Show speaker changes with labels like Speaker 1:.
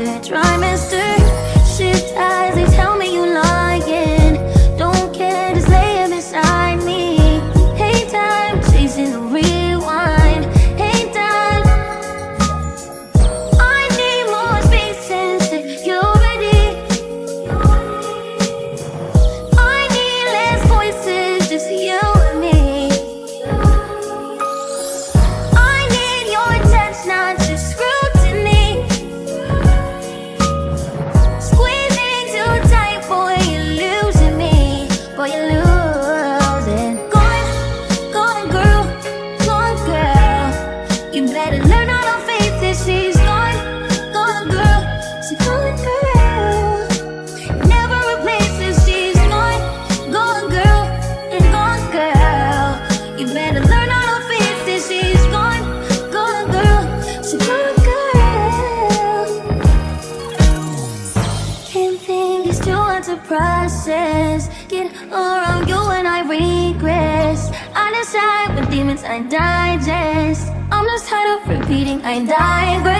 Speaker 1: the trimester. Shift eyes, they tell me you lying. Don't care, just lay him beside me. Hey time, chasing the rewind. Hey time, I need more space and security. I need less voices, just you and me. I need your touch, not just scrutiny. Squeezing too tight, boy, you're losing me. Boy, you're losing. Gone, girl, gone, girl. You better learn how to face it. She's gone, girl. She's gone, girl. Never replaces. She's gone, girl, and gone, girl. You better learn how to face it. She's gone, girl. She's gone, girl. Can't think, it's too hard to process. Get around you and I regress. I decide with demons I digest. I'm just tired of repeating I digress.